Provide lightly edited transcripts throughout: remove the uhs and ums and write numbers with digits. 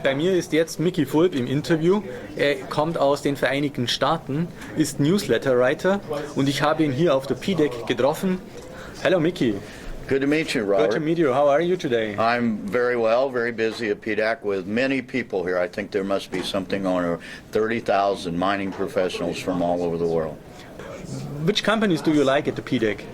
Bei mir ist jetzt Mickey Fulp im Interview. Er kommt aus den Vereinigten Staaten, ist Newsletter-Writer und ich habe ihn hier auf der PDAC getroffen. Hello Mickey. Good to meet you, Robert. Good to meet you. How are you today? I'm very well, very busy at PDAC with many people here. I think there must be something on 30,000 mining professionals from all over the world. Which companies do you like at the PDAC?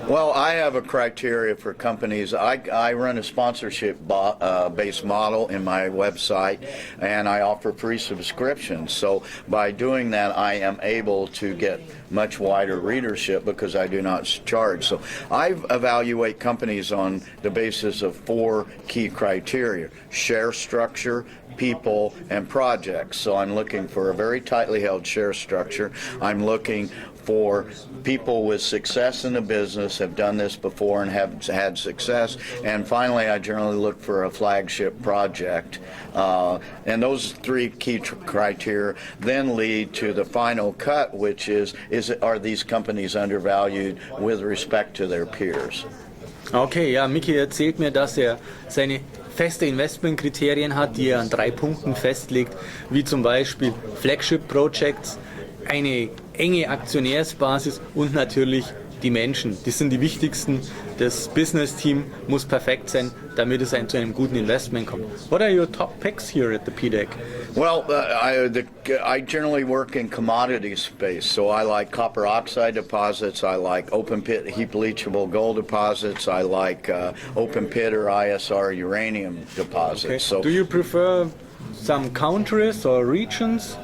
Well, I have a criteria for companies. I run a sponsorship-based model in my website, and I offer free subscriptions. So by doing that, I am able to get much wider readership because I do not charge. So I evaluate companies on the basis of 4 key criteria: share structure, people, and projects. So I'm looking for a very tightly held share structure. I'm looking for people with success in the business, have done this before and have had success. And finally, I generally look for a flagship project. And those 3 key criteria then lead to the final cut, which is are these companies undervalued with respect to their peers? Okay, ja, Mickey erzählt mir, dass er seine feste Investmentkriterien hat, die er an 3 Punkten festlegt, wie zum Beispiel Flagship Projects, eine enge Aktionärsbasis und natürlich die Menschen. Das sind die wichtigsten. Das Business-Team muss perfekt sein, damit es zu einem guten Investment kommt. What are your top picks here at the PDAC? Well, I generally work in commodity space, so I like copper oxide deposits, I like open pit heap leachable gold deposits, I like open pit or ISR uranium deposits. Okay. So, do you prefer some countries or regions?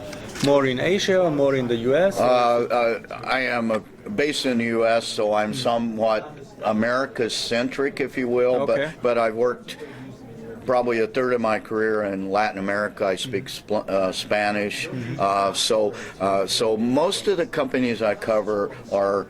More in Asia or more in the U.S.? I am based in the U.S., so I'm somewhat America-centric, if you will, okay. but I've worked probably a third of my career in Latin America. I speak Spanish, so most of the companies I cover are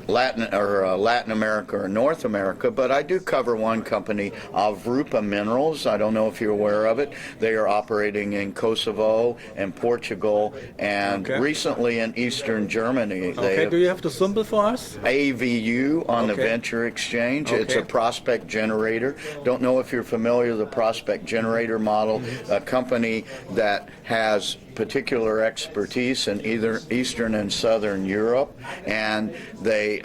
Latin America or North America, but I do cover one company, Aprendo Minerals. I don't know if you're aware of it. They are operating in Kosovo and Portugal and recently in Eastern Germany. Okay, do you have the symbol for us? AVU on the Venture Exchange. It's a prospect generator. Don't know if you're familiar with the prospect generator model, a company that has particular expertise in either Eastern and Southern Europe, and they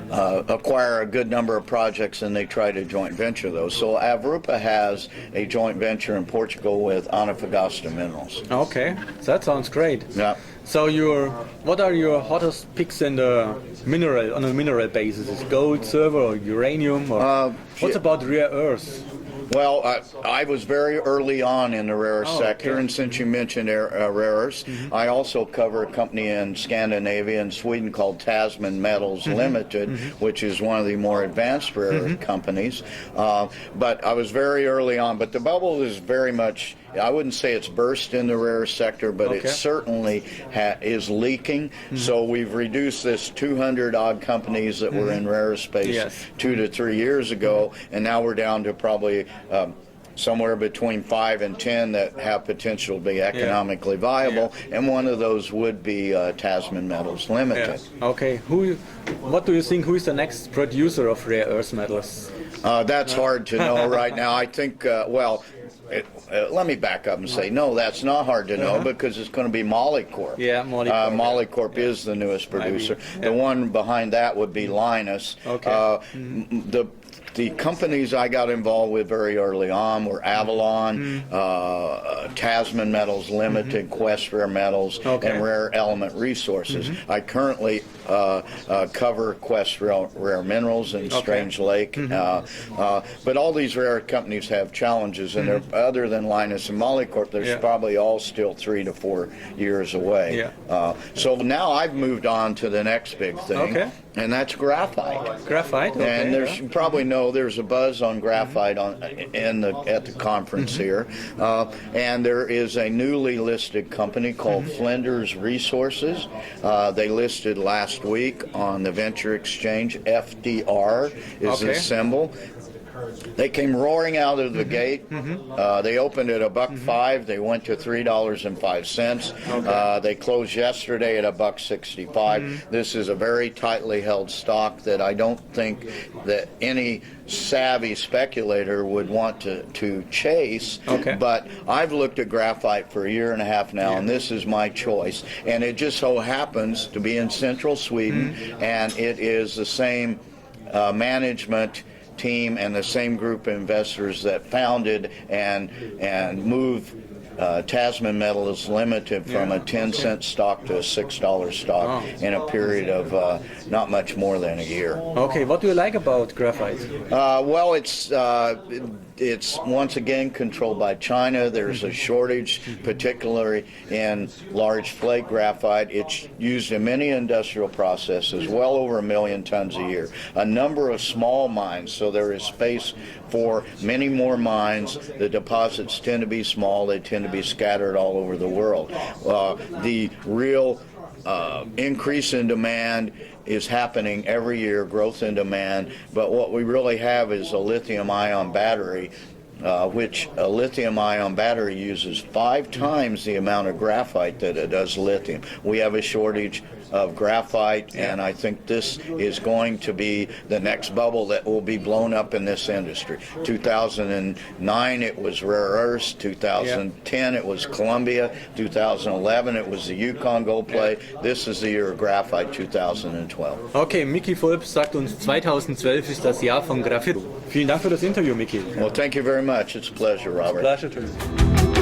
acquire a good number of projects and they try to joint venture those. So Avrupa has a joint venture in Portugal with Antofagasta Minerals. Okay, that sounds great. Yeah. So what are your hottest picks in the mineral, on a mineral basis? Is gold, silver, or uranium? Or what about rare earths? Well, I was very early on in the rare earth sector, and since you mentioned rare earths, I also cover a company in Scandinavia and Sweden called Tasman Metals Limited, which is one of the more advanced rare earth companies. But I was very early on, but the bubble is very much, I wouldn't say it's burst in the rare earth sector, but it certainly is leaking. So we've reduced this 200-odd companies that were in rare earth space 2 to 3 years ago, and now we're down to probably somewhere between 5 and 10 that have potential to be economically viable, and one of those would be Tasman Metals Limited. Okay, what do you think, who is the next producer of rare earth metals? That's hard to know right now. I think, let me back up and say, no, that's not hard to know because it's going to be Molycorp. Yeah, Molycorp. Molycorp is the newest producer. The one behind that would be Linus. Okay. The companies I got involved with very early on were Avalon, Tasman Metals Limited, Quest Rare Metals, and Rare Element Resources. I currently cover Quest Rare Minerals and Strange Lake, but all these rare companies have challenges, and they're, other than Linus and Molycorp, there's probably all still 3 to 4 years away. So now I've moved on to the next big thing, and that's graphite. Graphite, and there's, you probably know there's a buzz on graphite at the conference here, and there is a newly listed company called Flinders Resources. They listed last week on the Venture Exchange. FDR is the symbol. They came roaring out of the gate. They opened at $1.05. They went to $3.05. They closed yesterday at $1.65. This is a very tightly held stock that I don't think that any savvy speculator would want to chase. But I've looked at graphite for a year and a half now, and this is my choice. And it just so happens to be in central Sweden, and it is the same management team and the same group of investors that founded and moved Tasman Metals Limited from a 10-cent stock to a $6 stock in a period of not much more than a year. Okay, what do you like about graphite? Well, it's once again controlled by China. There's a shortage, particularly in large flake graphite. It's used in many industrial processes, well over 1 million tons a year. A number of small mines, so there is space for many more mines. The deposits tend to be small. They tend to be scattered all over the world. The real increase in demand is happening every year, growth in demand, but what we really have is a lithium-ion battery, which a lithium-ion battery uses 5 times the amount of graphite that it does lithium. We have a shortage of graphite, and I think this is going to be the next bubble that will be blown up in this industry. 2009 it was rare earths, 2010 it was Columbia, 2011 it was the Yukon gold play. This is the year of graphite, 2012. Okay, Mickey Fulp sagt uns, 2012 ist das Jahr von Graphit. Vielen Dank für das Interview, Mickey. Well, thank you very much. It's a pleasure, Robert. Pleasure to you.